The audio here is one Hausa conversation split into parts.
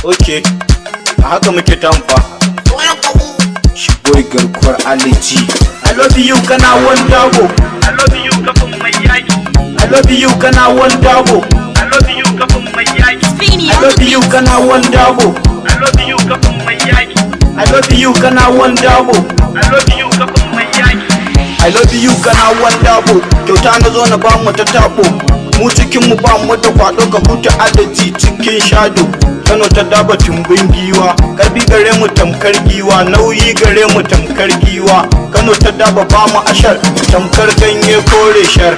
Okay, a haka muke tamfa. Shi boy garkuwar alaji. I love you kana wonderful. I love you kafin mai yaki. I love you kana wonderful. I love you kafin mai yaki. I love you kana wonderful. I love you kafin mai yaki. I love you kana wonderful. I love you kafin mai yaki. I love you kana wonderful. Kyauta na zo na ba mu ta tabo. Mu cikin mu ba mu da kwado ka huta alaji cikin shado. Kano ta daba tumbin giwa, karfi gare mu tamkar giwa, nauyi gare mu tamkar giwa. Kano ta daba ba mu ashar, tamkar ganye kore shar.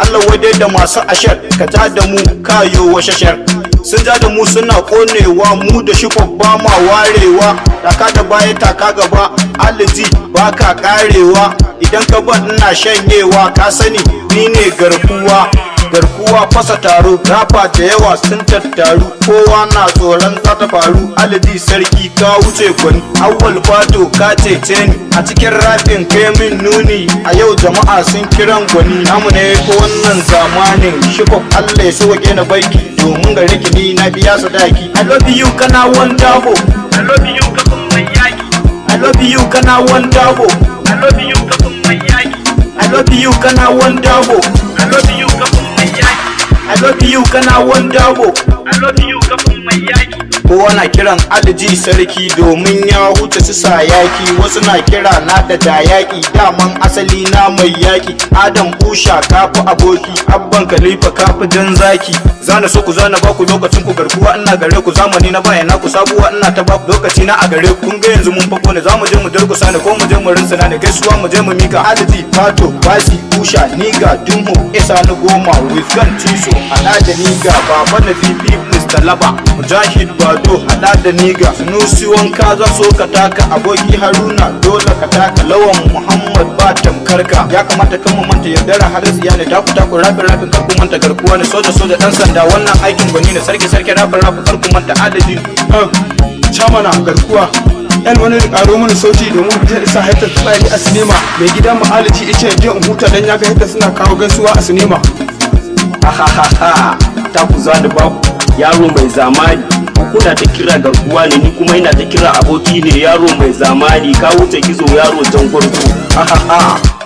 Allah wadai da masu ashar, ka ja da mu kayo wa shashar. Sun ja da mu suna konewa, mu da shi babba ma warewa. Taka da baya taka gaba, alaji ba ka karewa. Idan ka ban ina shanyewa, ka sani ni ne garkuwa. Garkuwa fasa taro, rafa da yawa sun tattaru, kowa na tsoron za ta faru. Alaji sarki ka wuce gwani, awwal fato ka cece ni, a cikin rafin kai min nuni. A yau jama'a sun kiran gwani, namu ne ko wannan zamanin. Shikof Allah ya sauke na baiki, domin gare ki ni na biya sadaki. I love you kana wonderful. I love you kafin mai yaki. I love you kana wonderful. I love you kafin mai yaki. I love you kana wonderful. I love you kafin mai yaki. I love you kana wonderful. I love you kafin mai yaki. Kowa na kiran alaji sarki domin ya huta su sa yaki. Wasu na kira na da dayaki, daman asali na mai yaki. Adam Usha kafi aboki, abban Khalifa kafi jan zaki. Zana so ku zana baku lokacin ku garkuwa ina gare ku, zamani na bayana ku sabuwa ina ta baku lokaci na a gare ku. Kun ga yanzu mun fako ne, zamu je mu durkusa ne ko mu je mu rinsa ne, gaisuwa mu je mu mika. Alaji Fato Basi Usha Niga Dumho Isa na goma Wizgan Tiso hada da Niga Baba na Fifi Mr. Laba Mujahid Bado hada da Niga Sunusi wanka za so ka taka, aboki Haruna dole ka taka, Lawan Muhammad ba tamkarka. Ya kamata kan mu manta yaudara har tsiya ne, taku rafin kar ku manta garkuwa ne, soja dan sanda wannan aikin gwani ne, sarki rafin kar ku manta alaji. Chamana garkuwa yan wani karo mana sauti domin fitar isa haifar tsari a sinima. Mai gida mu alaji ice je in huta dan ya ga haifar suna kawo gaisuwa a sinima. Ha ta ku zani babu yaro mai zamani, kuna ta kira garkuwa ne, ni kuma ina ta kira aboki ne yaro mai zamani. Ka wuce gizo yaro jan gwarzo.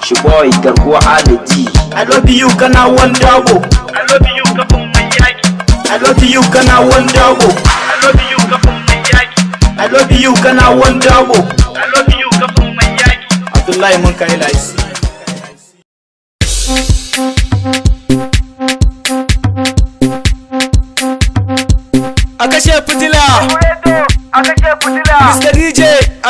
Shi boy garkuwa alaji. I love you kana wonderful. I love you kafin mai yaki. I love you kana wonderful. I love you kafin mai yaki. I love you kana wonderful. I love you kafin mai yaki. Abdullahi mun kai laisi. A kashe fitila. A kashe fitila. Mr.